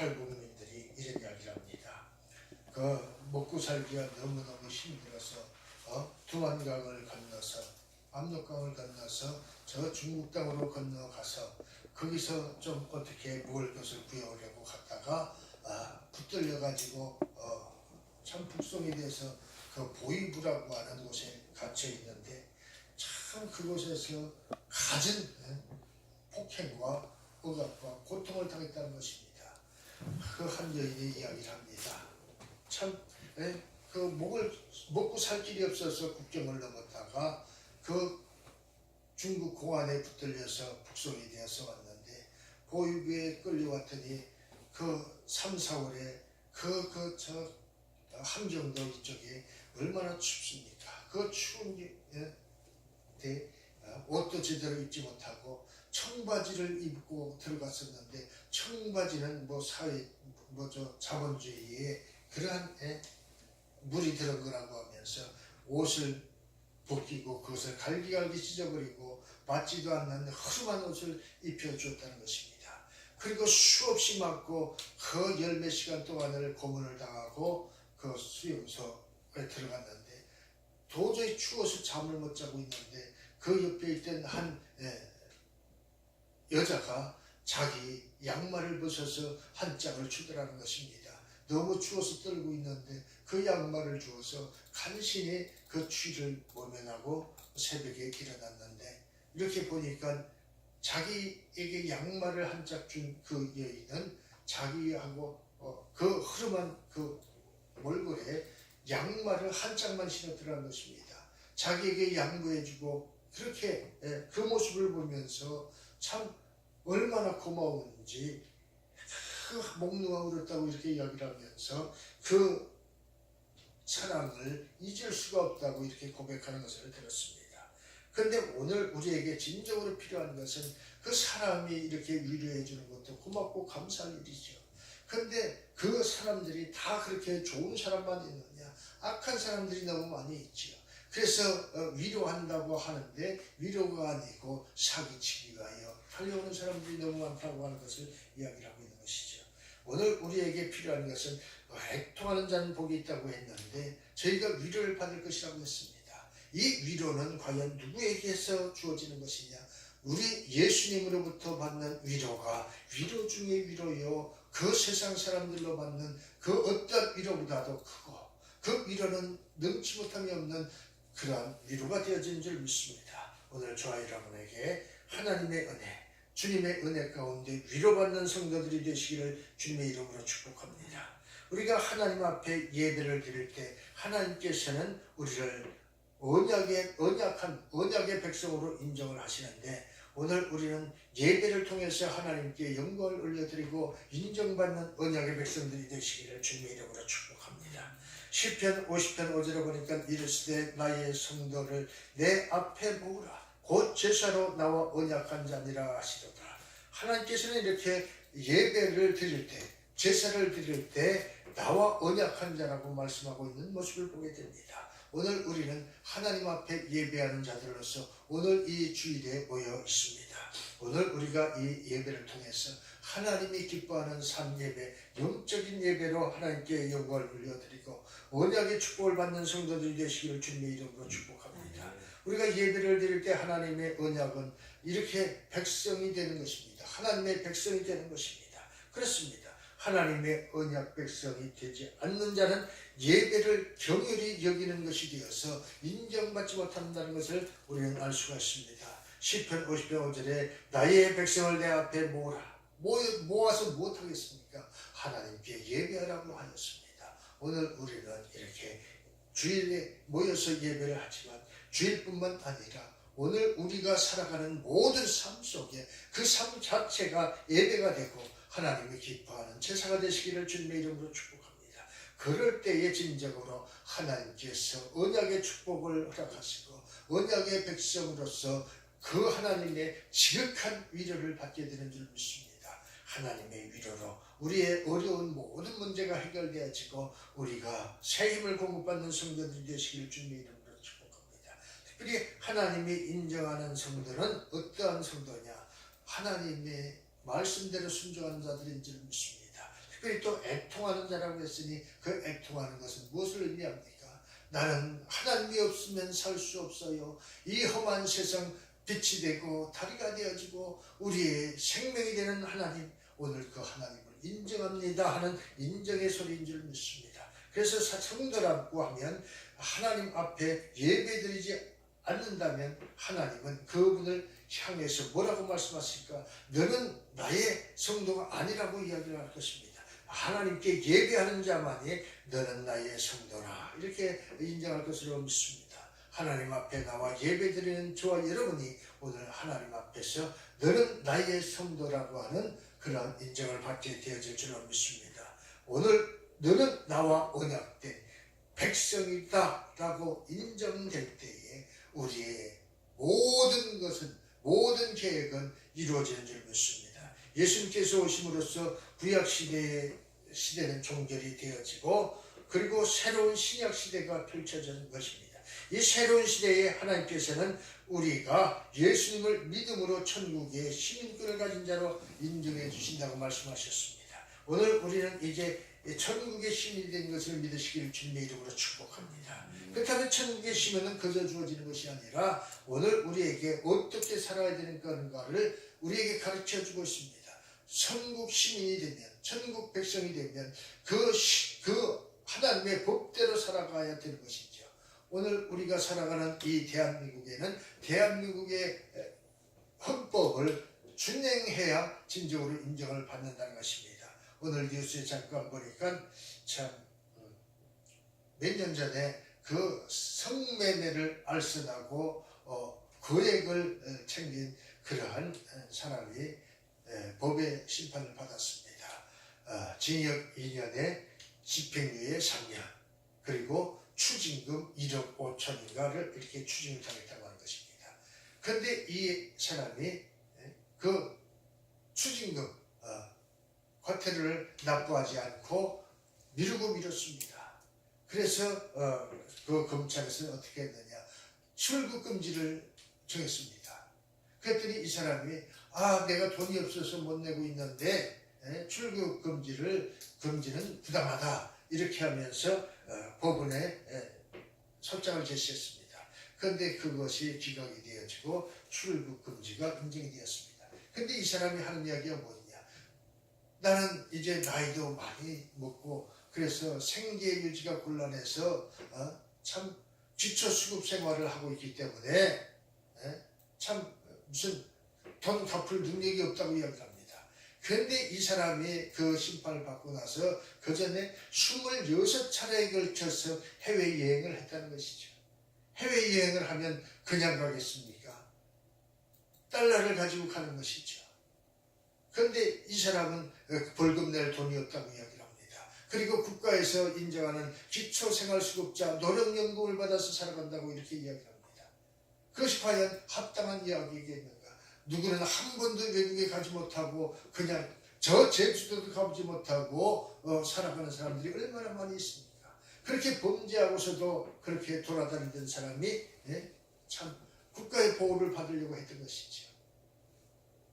탈북민들이 이런 이야기를 합니다. 그 먹고 살기가 너무너무 힘들어서 두만강을 건너서 압록강을 건너서 저 중국 땅으로 건너가서 거기서 좀 어떻게 먹을 것을 구해오려고 갔다가 붙들려 가지고 참 북송이 돼서 그 보이부라고 하는 곳에 갇혀 있는데 참 그곳에서 갖은 폭행과 억압과 고통을 당했다는 것입니다. 그 한 여인의 이야기를 합니다. 참 그 먹고 살 길이 없어서 국경을 넘었다가 그 중국 공안에 붙들려서 북송이 되어서 왔는데 보위부에 끌려왔더니 그 3, 4월에 저 함경도 이쪽에 얼마나 춥습니까? 그 추운 때 옷도 제대로 입지 못하고 청바지를 입고 들어갔었는데 청바지는 자본주의에 그러한 물이 들은 거라고 하면서 옷을 벗기고 그것을 갈기갈기 찢어버리고 맞지도 않는 허름한 옷을 입혀주었다는 것입니다. 그리고 수없이 맞고 그 열 몇 시간 동안을 고문을 당하고 그 수용소에 들어갔는데 도저히 추워서 잠을 못 자고 있는데 그 옆에 있던 한 여자가 자기 양말을 벗어서 한 짝을 주더라는 것입니다. 너무 추워서 떨고 있는데 그 양말을 주어서 간신히 그 추위를 모면하고 새벽에 일어났는데 이렇게 보니까 자기에게 양말을 한 짝 준 그 여인은 자기하고 그 흐름한 그 몰골에 양말을 한 짝만 신었더라는 것입니다. 자기에게 양보해주고 그렇게 그 모습을 보면서 참 얼마나 고마운지 목 놓아 울었다고 이렇게 이야기를 하면서 그 사랑을 잊을 수가 없다고 이렇게 고백하는 것을 들었습니다. 그런데 오늘 우리에게 진정으로 필요한 것은 그 사람이 이렇게 위로해 주는 것도 고맙고 감사할 일이죠. 그런데 그 사람들이 다 그렇게 좋은 사람만 있느냐? 악한 사람들이 너무 많이 있지요. 그래서 위로한다고 하는데 위로가 아니고 사기치기가 달려오는 사람들이 너무 많다고 하는 것을 이야기를 하고 있는 것이죠. 오늘 우리에게 필요한 것은 애통하는 자는 복이 있다고 했는데 저희가 위로를 받을 것이라고 했습니다. 이 위로는 과연 누구에게서 주어지는 것이냐? 우리 예수님으로부터 받는 위로가 위로 중에 위로요. 그 세상 사람들로 받는 그 어떤 위로보다도 크고 그 위로는 능치 못함이 없는 그러한 위로가 되어진 줄 믿습니다. 오늘 저와 여러분에게 하나님의 은혜, 주님의 은혜 가운데 위로받는 성도들이 되시기를 주님의 이름으로 축복합니다. 우리가 하나님 앞에 예배를 드릴 때 하나님께서는 우리를 언약의 백성으로 인정을 하시는데 오늘 우리는 예배를 통해서 하나님께 영광을 올려드리고 인정받는 언약의 백성들이 되시기를 주님의 이름으로 축복합니다. 시편 50편 5절에 보니까 이르시되 나의 성도를 내 앞에 모으라 곧 제사로 나와 언약한 자니라 하시도다. 하나님께서는 이렇게 예배를 드릴 때 제사를 드릴 때 나와 언약한 자라고 말씀하고 있는 모습을 보게 됩니다. 오늘 우리는 하나님 앞에 예배하는 자들로서 오늘 이 주일에 모여 있습니다. 오늘 우리가 이 예배를 통해서 하나님이 기뻐하는 삶예배, 영적인 예배로 하나님께 영광을 올려드리고 언약의 축복을 받는 성도들이 되시기를 주님의 이름으로 축복합니다. 우리가 예배를 드릴 때 하나님의 언약은 이렇게 백성이 되는 것입니다. 하나님의 백성이 되는 것입니다. 그렇습니다. 하나님의 언약 백성이 되지 않는 자는 예배를 경휼히 여기는 것이 되어서 인정받지 못한다는 것을 우리는 알 수가 있습니다. 시편 50편 5절에 나의 백성을 내 앞에 모아서 무엇하겠습니까? 하나님께 예배하라고 하였습니다. 오늘 우리는 이렇게 주일에 모여서 예배를 하지만 주일뿐만 아니라 오늘 우리가 살아가는 모든 삶 속에 그 삶 자체가 예배가 되고 하나님이 기뻐하는 제사가 되시기를 주님의 이름으로 축복합니다. 그럴 때에 진정으로 하나님께서 언약의 축복을 허락하시고 언약의 백성으로서 그 하나님의 지극한 위로를 받게 되는 줄 믿습니다. 하나님의 위로로 우리의 어려운 모든 문제가 해결되어지고 우리가 새 힘을 공급받는 성도들이 되시기를 주님의 이름으로 축복합니다. 특별히 하나님이 인정하는 성도는 어떠한 성도냐? 하나님의 말씀대로 순종하는 자들인 줄 믿습니다. 특별히 또 애통하는 자라고 했으니 그 애통하는 것은 무엇을 의미합니까? 나는 하나님이 없으면 살 수 없어요. 이 험한 세상 빛이 되고 다리가 되어지고 우리의 생명이 되는 하나님, 오늘 그 하나님을 인정합니다 하는 인정의 소리인 줄 믿습니다. 그래서 성도라고 하면 하나님 앞에 예배드리지 않는다면 하나님은 그분을 향해서 뭐라고 말씀하실까? 너는 나의 성도가 아니라고 이야기를 할 것입니다. 하나님께 예배하는 자만이 너는 나의 성도라, 이렇게 인정할 것으로 믿습니다. 하나님 앞에 나와 예배드리는 저와 여러분이 오늘 하나님 앞에서 너는 나의 성도라고 하는 그런 인정을 받게 되어질 줄로 믿습니다. 오늘 너는 나와 언약된 백성이다 라고 인정될 때에 우리의 모든 것은, 모든 계획은 이루어지는 줄 믿습니다. 예수님께서 오심으로써 구약시대는 종결이 되어지고 그리고 새로운 신약시대가 펼쳐지는 것입니다. 이 새로운 시대에 하나님께서는 우리가 예수님을 믿음으로 천국의 시민권을 가진 자로 인정해 주신다고 말씀하셨습니다. 오늘 우리는 이제 천국의 시민이 된 것을 믿으시기를 주님의 이름으로 축복합니다. 그렇다면 천국의 시민은 그저 주어지는 것이 아니라 오늘 우리에게 어떻게 살아야 되는 건가를 우리에게 가르쳐 주고 있습니다. 천국 시민이 되면, 천국 백성이 되면 그 하나님의 법대로 살아가야 되는 것이죠. 오늘 우리가 살아가는 이 대한민국에는 대한민국의 헌법을 준행해야 진정으로 인정을 받는다는 것입니다. 오늘 뉴스에 잠깐 보니까 참 몇 년 전에 그 성매매를 알선하고 거액을 챙긴 그러한 사람이 법의 심판을 받았습니다. 징역 2년에 집행유예 3년 그리고 추징금 1억 5천인가를 이렇게 추징을 당했다고 하는 것입니다. 그런데 이 사람이 그 추징금 과태료를 납부하지 않고 미뤘습니다. 그래서 그 검찰에서는 어떻게 했느냐, 출국 금지를 정했습니다. 그랬더니 이 사람이 내가 돈이 없어서 못 내고 있는데 출국 금지는 부당하다 이렇게 하면서 법원에 소장을 제시했습니다. 그런데 그것이 기각이 되어지고 출국 금지가 인정이 되었습니다. 그런데 이 사람이 하는 이야기가 뭐냐, 나는 이제 나이도 많이 먹고 그래서 생계 유지가 곤란해서 참 기초수급 생활을 하고 있기 때문에 참 무슨 돈 갚을 능력이 없다고 이야기합니다. 그런데 이 사람이 그 심판을 받고 나서 그 전에 26차례에 걸쳐서 해외여행을 했다는 것이죠. 해외여행을 하면 그냥 가겠습니까? 달러를 가지고 가는 것이죠. 그런데 이 사람은 벌금 낼 돈이 없다고 이야기를 합니다. 그리고 국가에서 인정하는 기초생활수급자 노령연금을 받아서 살아간다고 이렇게 이야기를 합니다. 그것이 과연 합당한 이야기겠는가? 누구는 한 번도 외국에 가지 못하고 그냥 저 제주도도 가보지 못하고 살아가는 사람들이 얼마나 많이 있습니까? 그렇게 범죄하고서도 그렇게 돌아다니던 사람이 참 국가의 보호를 받으려고 했던 것이죠.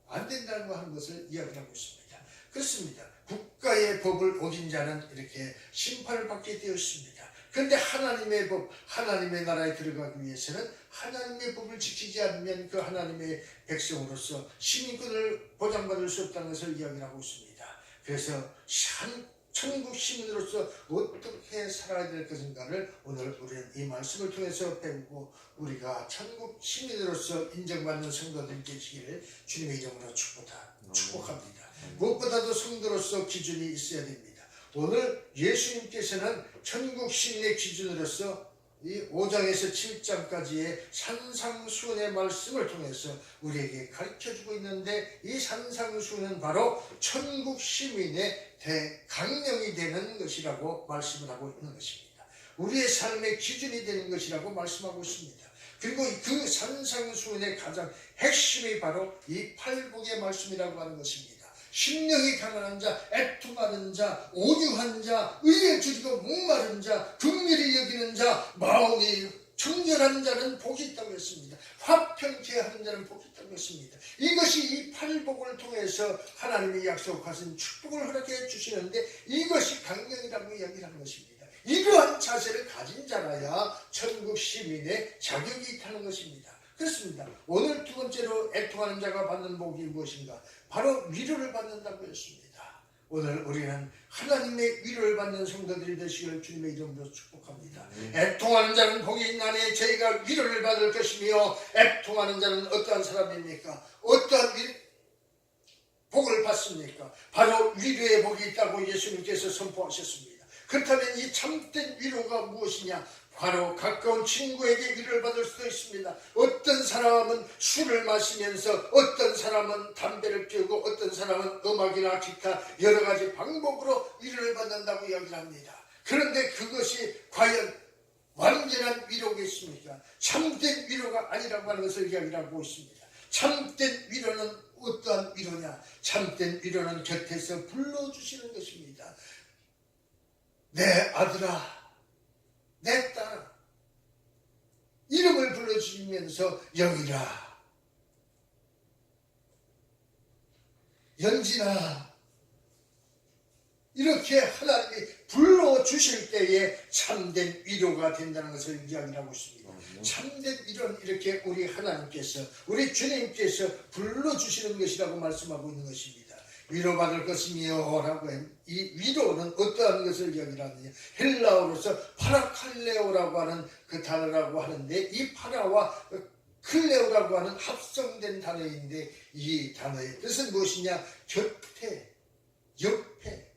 안 된다고 하는 것을 이야기하고 있습니다. 그렇습니다. 국가의 법을 어긴 자는 이렇게 심판을 받게 되었습니다. 그런데 하나님의 법, 하나님의 나라에 들어가기 위해서는 하나님의 법을 지키지 않으면 그 하나님의 백성으로서 시민권을 보장받을 수 없다는 것을 이야기하고 있습니다. 그래서 천국 시민으로서 어떻게 살아야 될 것인가를 오늘 우리는 이 말씀을 통해서 배우고 우리가 천국 시민으로서 인정받는 성도들이 되시기를 주님의 이름으로 축복합니다. 무엇보다도 성도로서 기준이 있어야 됩니다. 오늘 예수님께서는 천국 시민의 기준으로서 이 5장에서 7장까지의 산상수훈의 말씀을 통해서 우리에게 가르쳐주고 있는데 이 산상수훈은 바로 천국 시민의 대강령이 되는 것이라고 말씀을 하고 있는 것입니다. 우리의 삶의 기준이 되는 것이라고 말씀하고 있습니다. 그리고 그 산상수훈의 가장 핵심이 바로 이 팔복의 말씀이라고 하는 것입니다. 심령이 가난한 자, 애통하는 자, 온유한 자, 의에 줄이고 목마른 자, 긍휼히 여기는 자, 마음이 청결한 자는 복이 있다고 했습니다. 화평케 하는 자는 복이 있다고 했습니다. 이것이 이 팔복을 통해서 하나님이 약속하신 축복을 허락해 주시는데 이것이 강령이라고 이야기하는 것입니다. 이러한 자세를 가진 자라야 천국 시민의 자격이 있다는 것입니다. 그렇습니다. 오늘 두 번째로 애통하는 자가 받는 복이 무엇인가? 바로 위로를 받는다고 했습니다. 오늘 우리는 하나님의 위로를 받는 성도들이 되시기를 주님의 이름으로 축복합니다. 애통하는 자는 복이 있나니 저희가 위로를 받을 것이며, 애통하는 자는 어떠한 사람입니까? 어떠한 복을 받습니까? 바로 위로의 복이 있다고 예수님께서 선포하셨습니다. 그렇다면 이 참된 위로가 무엇이냐? 바로 가까운 친구에게 위로를 받을 수도 있습니다. 어떤 사람은 술을 마시면서, 어떤 사람은 담배를 피우고, 어떤 사람은 음악이나 기타 여러 가지 방법으로 위로를 받는다고 이야기를 합니다. 그런데 그것이 과연 완전한 위로겠습니까? 참된 위로가 아니라고 하는 것을 이야기를 하고 있습니다. 참된 위로는 어떠한 위로냐? 참된 위로는 곁에서 불러주시는 것입니다. 내 아들아, 내 딸아, 이름을 불러주시면서 영이라, 연진아, 이렇게 하나님이 불러주실 때에 참된 위로가 된다는 것을 이야기하고 있습니다. 참된 위로는 이렇게 우리 하나님께서, 우리 주님께서 불러주시는 것이라고 말씀하고 있는 것입니다. 위로받을 것이며 라고 이 위로는 어떠한 것을 이야기하느냐? 헬라어로서 파라칼레오라고 하는 그 단어라고 하는데, 이 파라와 클레오라고 하는 합성된 단어인데, 이 단어의 뜻은 무엇이냐? 곁에, 옆에,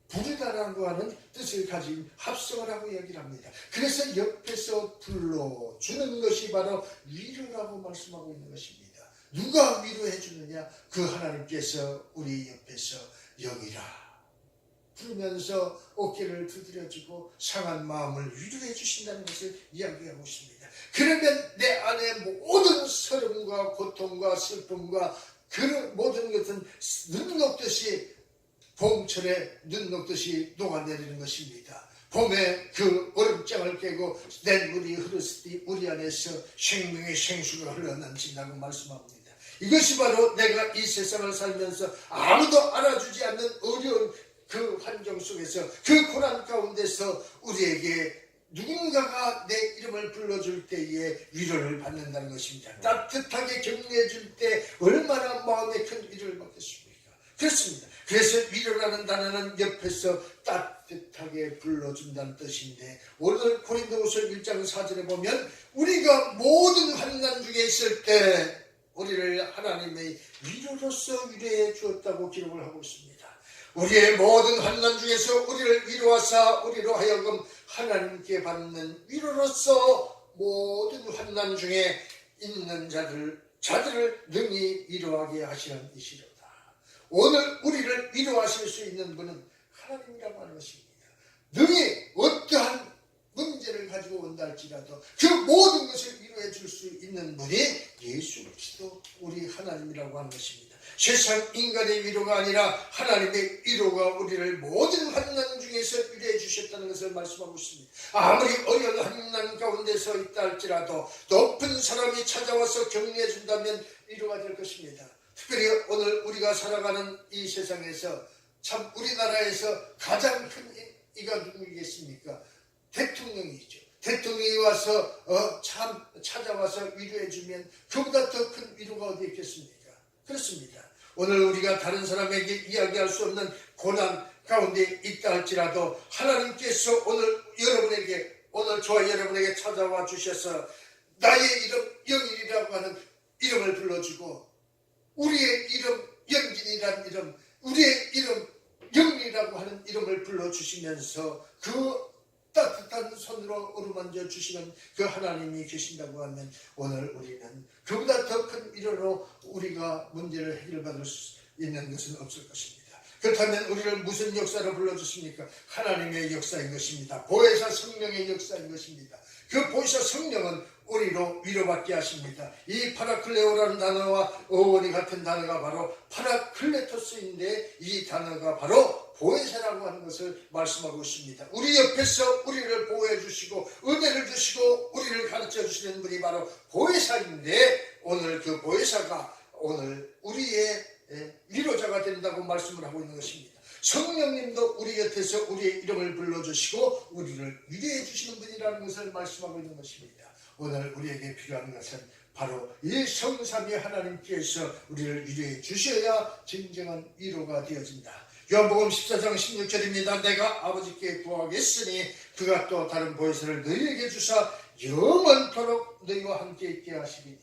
부르다라고 하는 뜻을 가진 합성을 하고 이야기를 합니다. 그래서 옆에서 불러주는 것이 바로 위로라고 말씀하고 있는 것입니다. 누가 위로해 주느냐? 그 하나님께서 우리 옆에서 영이라 부르면서 어깨를 두드려주고 상한 마음을 위로해 주신다는 것을 이야기하고 있습니다. 그러면 내 안에 모든 서름과 고통과 슬픔과 그 모든 것은 눈 녹듯이, 봄철에 눈 녹듯이 녹아내리는 것입니다. 봄에 그 얼음장을 깨고 냇물이 흐르시니 우리 안에서 생명의 생수가 흘러넘친다고 말씀합니다. 이것이 바로 내가 이 세상을 살면서 아무도 알아주지 않는 어려운 그 환경 속에서, 그 고난 가운데서 우리에게 누군가가 내 이름을 불러줄 때에 위로를 받는다는 것입니다. 따뜻하게 격려해 줄 때 얼마나 마음에 큰 위로를 받겠습니까? 그렇습니다. 그래서 위로라는 단어는 옆에서 따뜻하게 불러준다는 뜻인데, 오늘 고린도후서 1장 4절에 보면 우리가 모든 환난 중에 있을 때 우리를 하나님의 위로로서 위로해 주었다고 기록을 하고 있습니다. 우리의 모든 환난 중에서 우리를 위로하사 우리로 하여금 하나님께 받는 위로로서 모든 환난 중에 있는 자들을 능히 위로하게 하시는 이시로다. 오늘 우리를 위로하실 수 있는 분은 하나님이라고 하는 것입니다. 능히 어떠한 문제를 가지고 온다 할지라도 그 모든 것을 위로해 줄 수 있는 분이 예수 그리스도 우리 하나님이라고 하는 것입니다. 세상 인간의 위로가 아니라 하나님의 위로가 우리를 모든 환난 중에서 위로해 주셨다는 것을 말씀하고 있습니다. 아무리 어려운 환난 가운데서 있다 할지라도 높은 사람이 찾아와서 격려해 준다면 위로가 될 것입니다. 특별히 오늘 우리가 살아가는 이 세상에서 참 우리나라에서 가장 큰 이가 누구이겠습니까? 대통령이죠. 대통령이 와서 참 찾아와서 위로해주면 그보다 더 큰 위로가 어디 있겠습니까? 그렇습니다. 오늘 우리가 다른 사람에게 이야기할 수 없는 고난 가운데 있다 할지라도 하나님께서 오늘 저와 여러분에게 찾아와 주셔서 나의 이름 영일이라고 하는 이름을 불러주고, 우리의 이름 영진이라는 이름, 우리의 이름 영리라고 하는 이름을 불러주시면서 그 따뜻한 손으로 어루만져 주시는 그 하나님이 계신다고 하면 오늘 우리는 그보다 더 큰 위로로 우리가 문제를 해결받을 수 있는 것은 없을 것입니다. 그렇다면 우리를 무슨 역사로 불러주십니까? 하나님의 역사인 것입니다. 보혜사 성령의 역사인 것입니다. 그 보혜사 성령은 우리로 위로받게 하십니다. 이 파라클레오라는 단어와 어원이 같은 단어가 바로 파라클레토스인데 이 단어가 바로 보혜사라고 하는 것을 말씀하고 있습니다. 우리 옆에서 우리를 보호해 주시고 은혜를 주시고 우리를 가르쳐 주시는 분이 바로 보혜사인데 오늘 그 보혜사가 오늘 우리의 위로자가 된다고 말씀을 하고 있는 것입니다. 성령님도 우리 곁에서 우리의 이름을 불러주시고 우리를 위로해 주시는 분이라는 것을 말씀하고 있는 것입니다. 오늘 우리에게 필요한 것은 바로 이 성삼위 하나님께서 우리를 위로해 주셔야 진정한 위로가 되어진다. 요한복음 14장 16절입니다. 내가 아버지께 구하겠으니 그가 또 다른 보혜사를 너희에게 주사 영원토록 너희와 함께 있게 하시리니.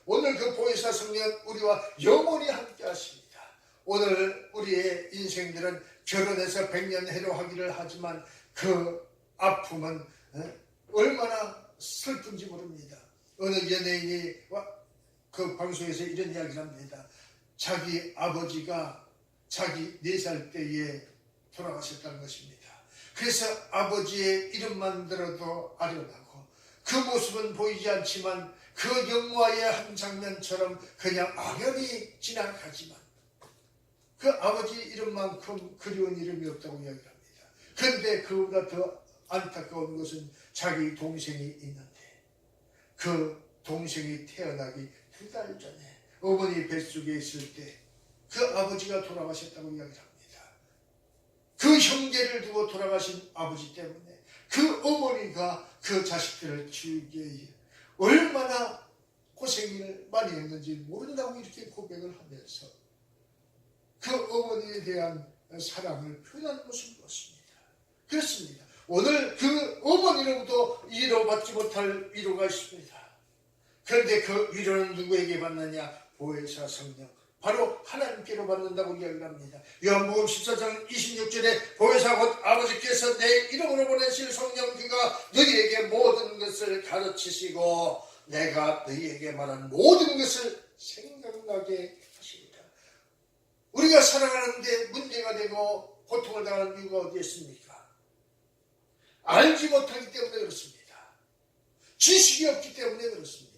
오늘 그 보혜사 성령 우리와 영원히 함께 하십니다. 오늘 우리의 인생들은 결혼해서 100년 해로하기를 하지만 그 아픔은 얼마나 슬픈지 모릅니다. 어느 연예인이 그 방송에서 이런 이야기를 합니다. 자기 아버지가 자기 4살 때에 돌아가셨다는 것입니다. 그래서 아버지의 이름만 들어도 아련하고 그 모습은 보이지 않지만 그 영화의 한 장면처럼 그냥 막연히 지나가지만 그 아버지 이름만큼 그리운 이름이 없다고 이야기합니다. 그런데 그보다 더 안타까운 것은 자기 동생이 있는데 그 동생이 태어나기 2달 전에 어머니 뱃속에 있을 때 그 아버지가 돌아가셨다고 이야기합니다. 그 형제를 두고 돌아가신 아버지 때문에 그 어머니가 그 자식들을 키우기에 위해 얼마나 고생을 많이 했는지 모른다고 이렇게 고백을 하면서 그 어머니에 대한 사랑을 표현하는 것을 보았습니다. 그렇습니다. 오늘 그 어머니로부터 위로받지 못할 위로가 있습니다. 그런데 그 위로는 누구에게 받느냐? 보혜사 성령, 바로 하나님께로 받는다고 이야기를 합니다. 요한복음 14장 26절에 보혜사 곧 아버지께서 내 이름으로 보내실 성령 그가 너희에게 모든 것을 가르치시고 내가 너희에게 말한 모든 것을 생각나게 하십니다. 우리가 살아가는데 문제가 되고 고통을 당하는 이유가 어디에 있습니까? 알지 못하기 때문에 그렇습니다. 지식이 없기 때문에 그렇습니다.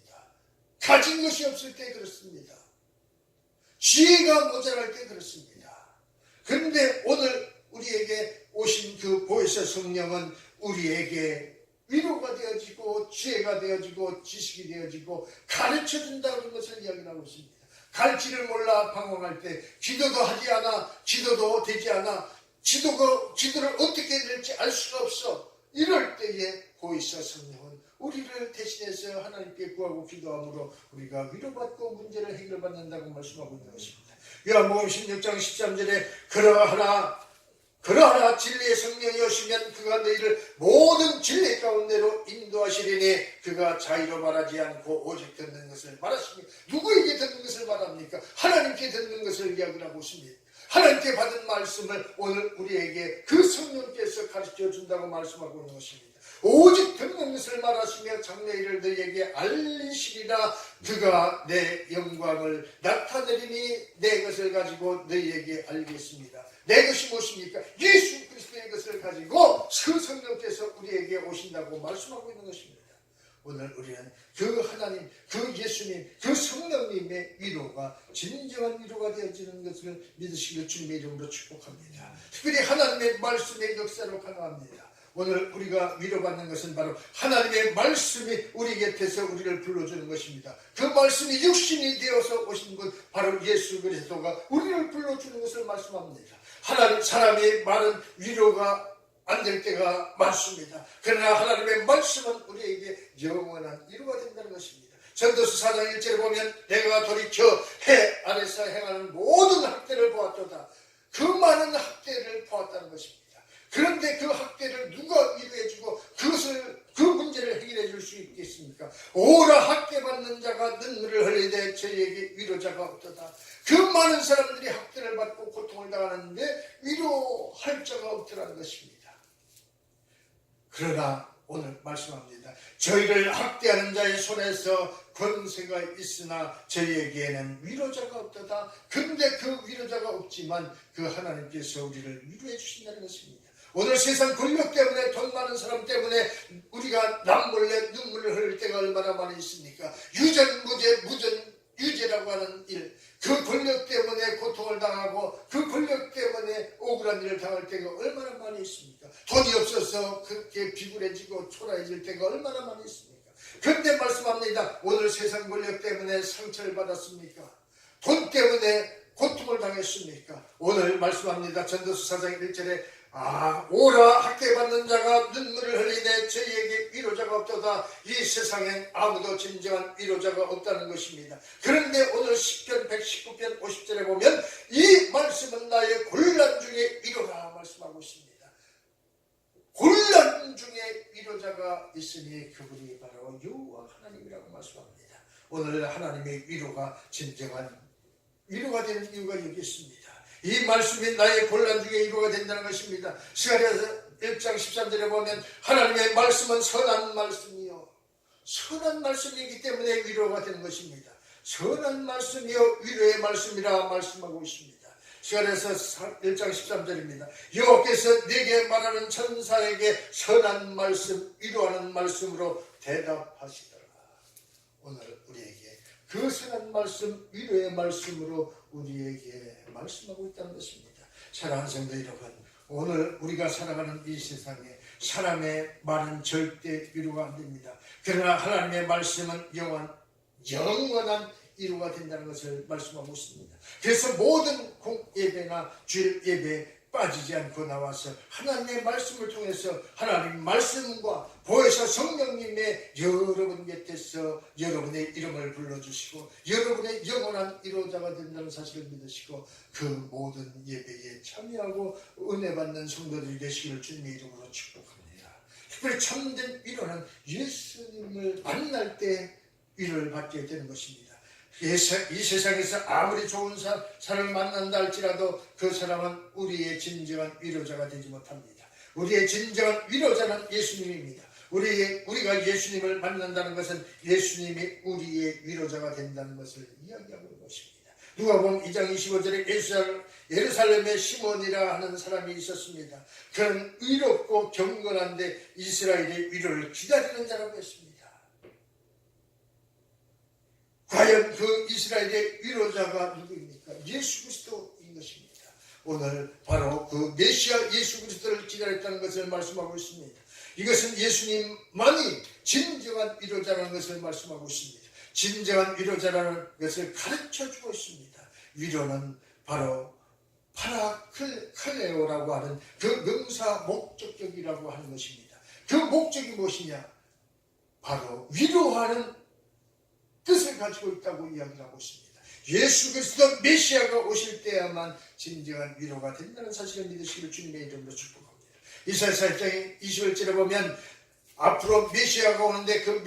가진 것이 없을 때 그렇습니다. 지혜가 모자랄 때 그렇습니다. 그런데 오늘 우리에게 오신 그 보혜사 성령은 우리에게 위로가 되어지고 지혜가 되어지고 지식이 되어지고 가르쳐준다는 것을 이야기하고 있습니다. 갈지를 몰라 방황할 때 기도도 하지 않아, 기도도 되지 않아, 기도를 어떻게 될지 알 수가 없어. 이럴 때에 보혜사 성령은 우리를 대신해서 하나님께 구하고 기도함으로 우리가 위로받고 문제를 해결받는다고 말씀하고 있는 것입니다. 요한복음 16장 13절에 그러하나 진리의 성령이 오시면 그가 너희를 모든 진리 가운데로 인도하시리니 그가 자의로 말하지 않고 오직 듣는 것을 말하시니. 누구에게 듣는 것을 말합니까? 하나님께 듣는 것을 이야기하고 있습니다. 하나님께 받은 말씀을 오늘 우리에게 그 성령께서 가르쳐 준다고 말씀하고 있는 것입니다. 오직 듣는 것을 말하시며 장래일을 너희에게 알리시리라. 그가 내 영광을 나타내리니 내 것을 가지고 너희에게 알겠습니다. 내 것이 무엇입니까? 예수 그리스도의 것을 가지고 그 성령께서 우리에게 오신다고 말씀하고 있는 것입니다. 오늘 우리는 그 하나님, 그 예수님, 그 성령님의 위로가 진정한 위로가 되어지는 것을 믿으시길 주님의 이름으로 축복합니다. 특별히 하나님의 말씀의 역사로 간구합니다. 오늘 우리가 위로받는 것은 바로 하나님의 말씀이 우리 곁에서 우리를 불러주는 것입니다. 그 말씀이 육신이 되어서 오신 분 바로 예수 그리스도가 우리를 불러주는 것을 말씀합니다. 하나님 사람의 말은 위로가 안 될 때가 많습니다. 그러나 하나님의 말씀은 우리에게 영원한 위로가 된다는 것입니다. 전도서 4장 1절에 보면 내가 돌이켜 해 아래서 행하는 모든 학대를 보았도다. 그 많은 학대를 보았다는 것입니다. 그런데 그 학대를 누가 위로해주고 그 문제를 해결해 줄 수 있겠습니까? 오라 학대받는 자가 눈물을 흘리되 저희에게 위로자가 없도다. 그 많은 사람들이 학대를 받고 고통을 당하는데 위로할 자가 없더라는 것입니다. 그러나 오늘 말씀합니다. 저희를 학대하는 자의 손에서 권세가 있으나 저희에게는 위로자가 없도다. 근데 그 위로자가 없지만 그 하나님께서 우리를 위로해 주신다는 것입니다. 오늘 세상 권력 때문에, 돈 많은 사람 때문에 우리가 남몰래 눈물을 흘릴 때가 얼마나 많이 있습니까? 유죄라고 하는 일, 그 권력 때문에 고통을 당하고 그 권력 때문에 억울한 일을 당할 때가 얼마나 많이 있습니까? 돈이 없어서 그렇게 비굴해지고 초라해질 때가 얼마나 많이 있습니까? 그런데 말씀합니다. 오늘 세상 권력 때문에 상처를 받았습니까? 돈 때문에 고통을 당했습니까? 오늘 말씀합니다. 전도서 4장 1절에 오라 학대받는 자가 눈물을 흘리네 저희에게 위로자가 없도다. 이 세상엔 아무도 진정한 위로자가 없다는 것입니다. 그런데 오늘 시편 119편 50절에 보면 이 말씀은 나의 곤란 중에 위로라 말씀하고 있습니다. 곤란 중에 위로자가 있으니 그분이 바로 여호와 하나님이라고 말씀합니다. 오늘 하나님의 위로가 진정한 위로가 되는 이유가 여기 있습니다. 이 말씀이 나의 곤란 중에 위로가 된다는 것입니다. 스가랴서 1장 13절에 보면 하나님의 말씀은 선한 말씀이요 선한 말씀이기 때문에 위로가 되는 것입니다. 선한 말씀이요 위로의 말씀이라 말씀하고 있습니다. 스가랴서 1장 13절입니다. 여호와께서 내게 말하는 천사에게 선한 말씀, 위로하는 말씀으로 대답하시더라. 오늘 우리에게 그 선한 말씀, 위로의 말씀으로 우리에게 말씀하고 있다는 것입니다. 사랑하는 성도 여러분, 오늘 우리가 살아가는 이 세상에 사람의 말은 절대 위로가 안 됩니다. 그러나 하나님의 말씀은 영원한 위로가 된다는 것을 말씀하고 있습니다. 그래서 모든 공예배나 주일 예배에 빠지지 않고 나와서 하나님의 말씀을 통해서 하나님 말씀과 보혜사 성령님의 여러분 곁에서 여러분의 이름을 불러주시고 여러분의 영원한 위로자가 된다는 사실을 믿으시고 그 모든 예배에 참여하고 은혜 받는 성도들이 되시기를 주님의 이름으로 축복합니다. 특별히 참된 위로는 예수님을 만날 때 위로를 받게 되는 것입니다. 이 세상에서 아무리 좋은 사람을 만난다 할지라도 그 사람은 우리의 진정한 위로자가 되지 못합니다. 우리의 진정한 위로자는 예수님입니다. 우리가 예수님을 만난다는 것은 예수님이 우리의 위로자가 된다는 것을 이야기하고 있는 것입니다. 누가복음 2장 25절에 예루살렘에 시몬이라 하는 사람이 있었습니다. 그는 의롭고 경건한데 이스라엘의 위로를 기다리는 자라고 했습니다. 과연 그 이스라엘의 위로자가 누구입니까? 예수 그리스도인 것입니다. 오늘 바로 그 메시아 예수 그리스도를 기다렸다는 것을 말씀하고 있습니다. 이것은 예수님만이 진정한 위로자라는 것을 말씀하고 있습니다. 진정한 위로자라는 것을 가르쳐주고 있습니다. 위로는 바로 파라클레오라고 하는 그 명사 목적격이라고 하는 것입니다. 그 목적이 무엇이냐? 바로 위로하는 뜻을 가지고 있다고 이야기를 하고 있습니다. 예수 그리스도 메시아가 오실 때야만 진정한 위로가 된다는 사실을 믿으시기를 주님의 이름으로 축복합니다. 이사야 4장 21절에 보면 앞으로 메시아가 오는데 그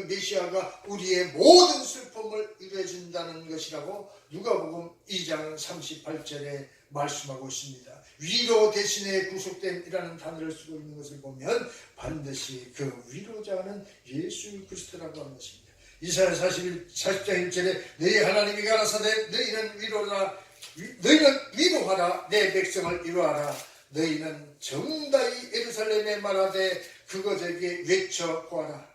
메시아가 우리의 모든 슬픔을 위로해 준다는 것이라고 누가복음 2장 38절에 말씀하고 있습니다. 위로 대신에 구속됨이라는 단어를 쓰고 있는 것을 보면 반드시 그 위로자는 예수 그리스도라고 하는 것입니다. 이사야 40장 1절에 너희 하나님이 가라사대 너희는 위로하라 내 백성을 위로하라 너희는 정다이 예루살렘에 말하되 그것에게 외쳐 구하라.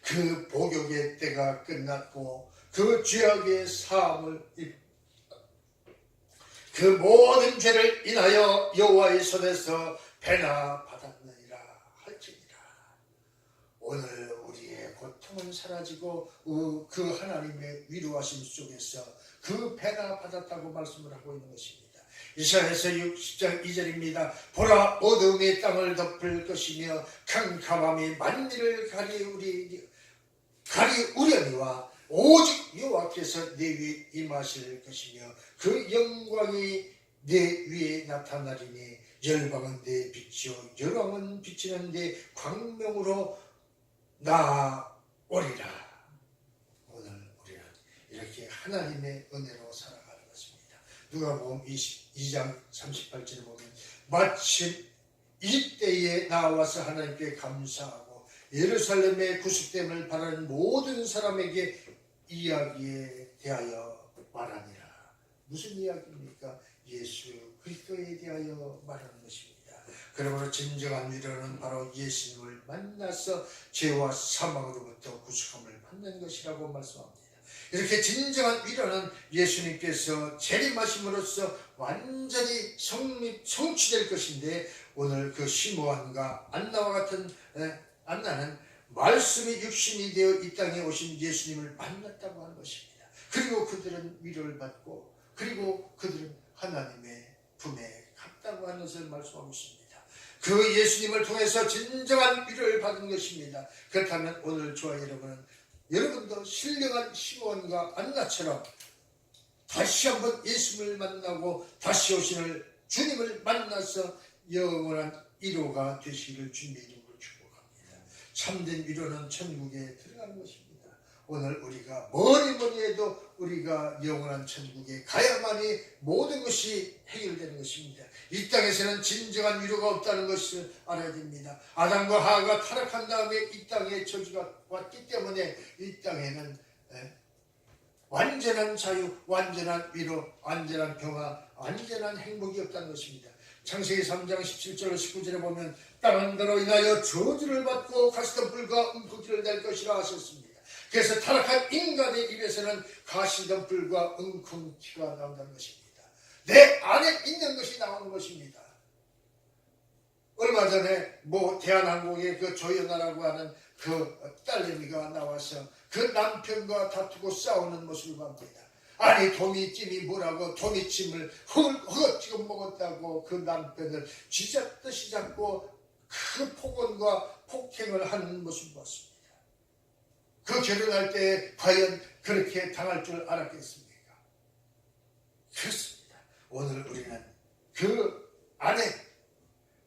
그 복역의 때가 끝났고 그 죄악의 사함을 그 모든 죄를 인하여 여호와의 손에서 배나 받았느니라 할지니라. 오늘 고통은 사라지고 그 하나님의 위로하심 속에서 그 배나 받았다고 말씀을 하고 있는 것입니다. 이사야서 60장 2절입니다. 보라 어둠이 땅을 덮을 것이며 캄캄함이 만리를 가리우려니와 오직 여호와께서 내 위에 임하실 것이며 그 영광이 내 위에 나타나리니 열방은 내 빛이요 열왕은 비치는 내 광명으로 나오리라. 오늘 우리는 이렇게 하나님의 은혜로 살아가는 것입니다. 누가복음 22장 38절에 보면 마침 이때에 나와서 하나님께 감사하고 예루살렘의 구속됨을 바라는 모든 사람에게 이야기에 대하여 말하니라. 무슨 이야기입니까? 예수 그리스도 위로에 대하여 말하는 것입니다. 그러므로 진정한 위로는 바로 예수님을 만나서 죄와 사망으로부터 구속함을 받는 것이라고 말씀합니다. 이렇게 진정한 위로는 예수님께서 재림하심으로써 완전히 성취될 것인데, 오늘 그 시므온과 안나와 같은 안나는 말씀이 육신이 되어 이 땅에 오신 예수님을 만났다고 하는 것입니다. 그리고 그들은 위로를 받고, 그리고 그들은 하나님의 품에 갔다고 하는 것을 말씀하고 있습니다. 그 예수님을 통해서 진정한 위로를 받은 것입니다. 그렇다면 오늘 저와 여러분도 신령한 시므온과 안나처럼 다시 한번 예수님을 만나고 다시 오시는 주님을 만나서 영원한 위로가 되시기를 주님의 이름으로 축복합니다. 참된 위로는 천국에 들어가는 것입니다. 오늘 우리가 뭐니 해도 우리가 영원한 천국에 가야만이 모든 것이 해결되는 것입니다. 이 땅에서는 진정한 위로가 없다는 것을 알아야 됩니다. 아담과 하와가 타락한 다음에 이 땅에 저주가 왔기 때문에 이 땅에는 완전한 자유, 완전한 위로, 완전한 평화, 완전한 행복이 없다는 것입니다. 창세기 3장 17절 19절에 보면 땅은 너로 인하여 저주를 받고 가시덤불과 응고기를 낼 것이라 하셨습니다. 그래서 타락한 인간의 입에서는 가시덤불과 웅큼티가 나온다는 것입니다. 내 안에 있는 것이 나오는 것입니다. 얼마 전에 대한항공의 그 조연아라고 하는 그 딸내미가 나와서 그 남편과 다투고 싸우는 모습을 봅니다. 아니 도미찜이 뭐라고 도미찜을 허겁지겁 먹었다고 그 남편을 쥐잡듯이 잡고 그 폭언과 폭행을 하는 모습을 봤습니다. 그 결혼할 때 과연 그렇게 당할 줄 알았겠습니까? 그렇습니다. 오늘 우리는 그 아내,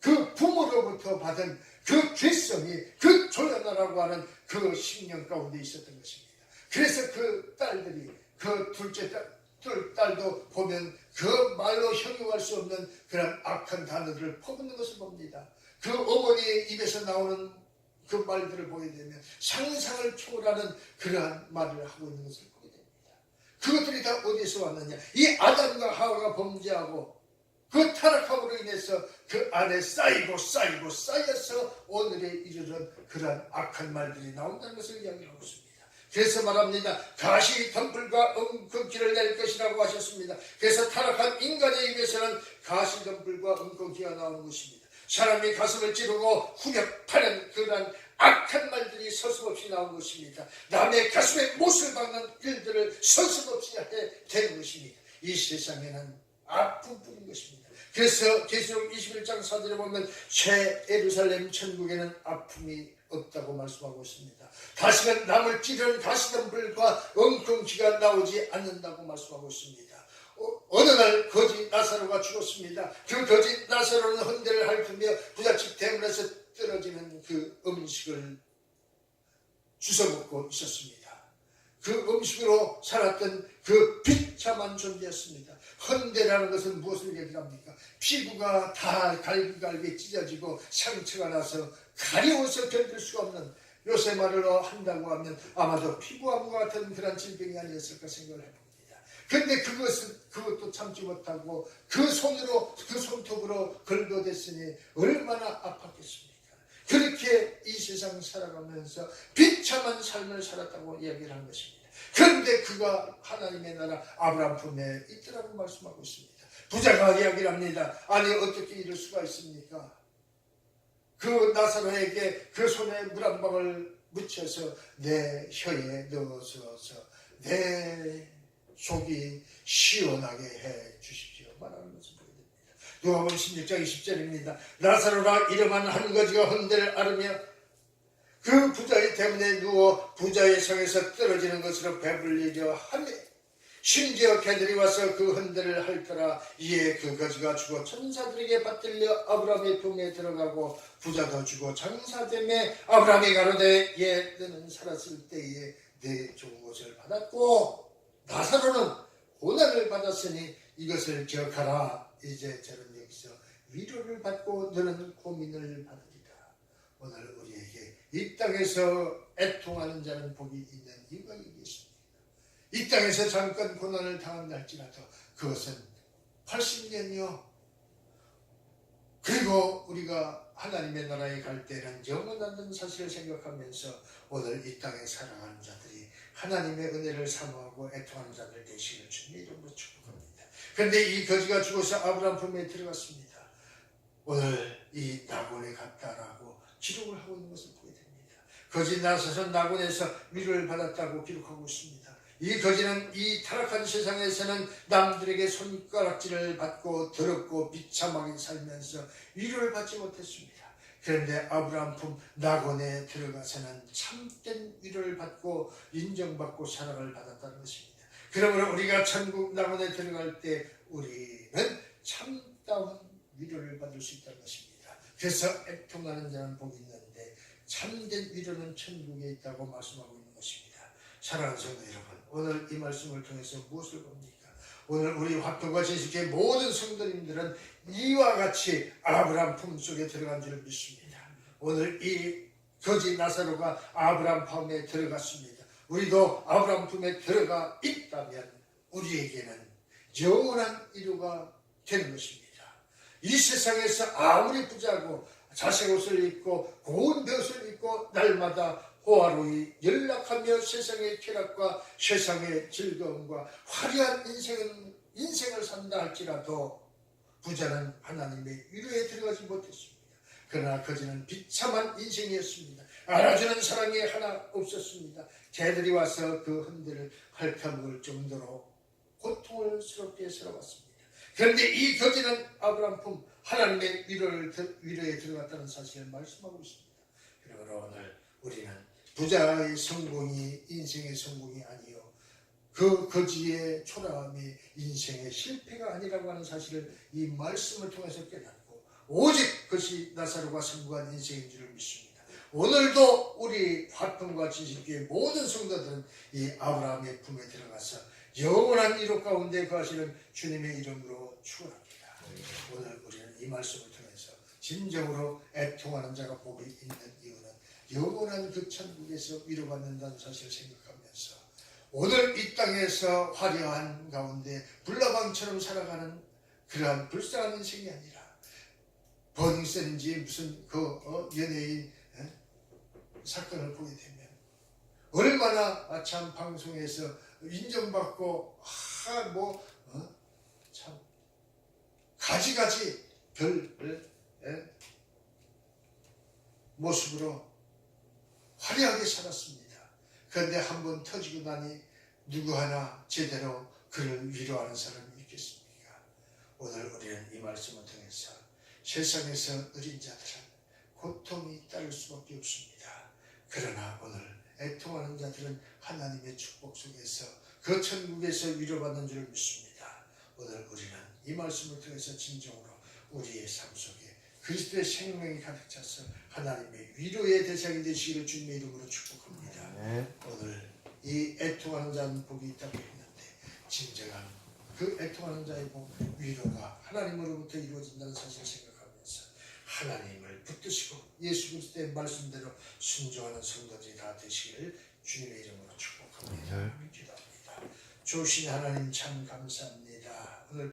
그 부모로부터 받은 그 죄성이 그 조연아라고 하는 그 심령 가운데 있었던 것입니다. 그래서 그 딸들이, 그 둘째 딸도 보면 그 말로 형용할 수 없는 그런 악한 단어들을 퍼붓는 것을 봅니다. 그 어머니의 입에서 나오는 그 말들을 보게 되면 상상을 초월하는 그러한 말을 하고 있는 것을 보게 됩니다. 그것들이 다 어디서 왔느냐? 이 아담과 하와가 범죄하고 그 타락함으로 인해서 그 안에 쌓여서 오늘에 이르는 그러한 악한 말들이 나온다는 것을 이야기하고 있습니다. 그래서 말합니다. 가시 덤불과 웅큼기를 낼 것이라고 하셨습니다. 그래서 타락한 인간의 입에서는 가시 덤불과 웅큼기가 나오는 것입니다. 사람이 가슴을 찌르고 후벼파는 그러한 악한 말들이 서슴없이 나오는 것입니다. 남의 가슴에 못을 박는 일들을 서슴없이 하게 되는 것입니다. 이 세상에는 아픔뿐인 것입니다. 그래서 계시록 21장 4절에 보면 새 예루살렘 천국에는 아픔이 없다고 말씀하고 있습니다. 다시는 남을 찌르는 가시덤불과 엉뚱기가 나오지 않는다고 말씀하고 있습니다. 어느 날 거지 나사로가 죽었습니다. 그 거지 나사로는 헌대를 핥으며 부잣집 대문에서 떨어지는 그 음식을 주워먹고 있었습니다. 그 음식으로 살았던 그 비참한 존재였습니다. 헌대라는 것은 무엇을 얘기합니까? 피부가 다 갈비갈비 찢어지고 상처가 나서 가려워서 견딜 수가 없는, 요새 말로 한다고 하면 아마도 피부암과 같은 그런 질병이 아니었을까 생각을 해봅니다. 그런데 그것도 참지 못하고 그 손톱으로 긁어댔으니 얼마나 아팠겠습니까? 그렇게 이 세상 살아가면서 비참한 삶을 살았다고 이야기를 한 것입니다. 그런데 그가 하나님의 나라 아브라함 품에 있더라고 말씀하고 있습니다. 부자가 이야기를 합니다. 아니 어떻게 이럴 수가 있습니까? 그 나사로에게 그 손에 물 한 방울 묻혀서 내 혀에 넣어서 내 속이 시원하게 해 주십시오 말하는 것을 보게 됩니다. 누가복음 16장 20절입니다. 나사로라 이름한 한 거지가 헌대를 앓으며 그 부자의 때문에 누워 부자의 성에서 떨어지는 것으로 배불리려 하며 심지어 개들이 와서 그 헌대를 핥더라. 이에 그 거지가 죽어 천사들에게 받들려 아브라함의 품에 들어가고 부자도 죽어 장사됨에 아브라함이 가로되 예 너는 살았을 때에 내 좋은 것을 받았고 나사로는 고난을 받았으니 이것을 기억하라. 이제 저는 여기서 위로를 받고 너는 고민을 받으리라. 오늘 우리에게 이 땅에서 애통하는 자는 복이 있는 이유가 여기 있습니다. 이 땅에서 잠깐 고난을 당한다 할지라도 그것은 80년이요 그리고 우리가 하나님의 나라에 갈 때는 영원하다는 사실을 생각하면서 오늘 이 땅에 살아가는 자들이 하나님의 은혜를 사모하고 애통하는 자들 되시기를 주님의 이름으로 축복합니다. 그런데 이 거지가 죽어서 아브라함 품에 들어갔습니다. 오늘 이 낙원에 갔다라고 기록을 하고 있는 것을 보게 됩니다. 거지 나서서 낙원에서 위로를 받았다고 기록하고 있습니다. 이 거지는 이 타락한 세상에서는 남들에게 손가락질을 받고 더럽고 비참하게 살면서 위로를 받지 못했습니다. 그런데 아브라함 품 낙원에 들어가서는 참된 위로를 받고 인정받고 사랑을 받았다는 것입니다. 그러므로 우리가 천국 낙원에 들어갈 때 우리는 참다운 위로를 받을 수 있다는 것입니다. 그래서 애통하는 자는 복이 있는데 참된 위로는 천국에 있다고 말씀하고 있는 것입니다. 사랑하는 성도 여러분, 오늘 이 말씀을 통해서 무엇을 봅니까? 오늘 우리 화평과 진실교회 모든 성도님들은 이와 같이 아브라함 품속에 들어간 줄 믿습니다. 오늘 이 거지 나사로가 아브라함 품에 들어갔습니다. 우리도 아브라함 품에 들어가 있다면 우리에게는 영원한 위로가 되는 것입니다. 이 세상에서 아무리 부자고 자색 옷을 입고 고운 벼슬을 입고 날마다 호화로이 연락하며 세상의 쾌락과 세상의 즐거움과 화려한 인생을 산다 할지라도 부자는 하나님의 위로에 들어가지 못했습니다. 그러나 거지는 비참한 인생이었습니다. 알아주는 사랑이 하나 없었습니다. 개들이 와서 그 흔들을 핥아먹을 정도로 고통스럽게 살아왔습니다. 그런데 이 거지는 아브라함 품 하나님의 위로에 들어갔다는 사실을 말씀하고 있습니다. 그러므로 오늘 우리는 부자의 성공이 인생의 성공이 아니요 그 거지의 초라함이 인생의 실패가 아니라고 하는 사실을 이 말씀을 통해서 깨닫고 오직 그것이 나사로가 성공한 인생인 줄을 믿습니다. 오늘도 우리 화평과 진실교회 모든 성도들은 이 아브라함의 품에 들어가서 영원한 위로 가운데 거하시는 주님의 이름으로 축원합니다. 오늘 우리는 이 말씀을 통해서 진정으로 애통하는 자가 복이 있는 이유는 영원한 그 천국에서 위로받는다는 사실을 생각하면서 오늘 이 땅에서 화려한 가운데 불나방처럼 살아가는 그러한 불쌍한 인생이 아니라 버닝썬인지 무슨 연예인 사건을 보게 되면 얼마나 참 방송에서 인정받고 참 가지가지 별 모습으로 화려하게 살았습니다. 그런데 한번 터지고 나니 누구 하나 제대로 그를 위로하는 사람이 있겠습니까? 오늘 우리는 이 말씀을 통해서 세상에서 어린 자들은 고통이 따를 수밖에 없습니다. 그러나 오늘 애통하는 자들은 하나님의 축복 속에서 그 천국에서 위로받는 줄 믿습니다. 오늘 우리는 이 말씀을 통해서 진정으로 우리의 삶 속에 그리스도의 생명이 가득 차서 하나님의 위로의 대상이 되시기를 주님의 이름으로 축복합니다. 오늘 이 애통하는 자는 복이 있다고 했는데 진정한 그 애통하는 자의 복, 위로가 하나님으로부터 이루어진다는 사실을 생각하면서 하나님을 붙드시고 예수 그리스도의 말씀대로 순종하는 성도들이 다 되시기를 주님의 이름으로 축복합니다. 기도합니다. 좋으신 하나님 참 감사합니다.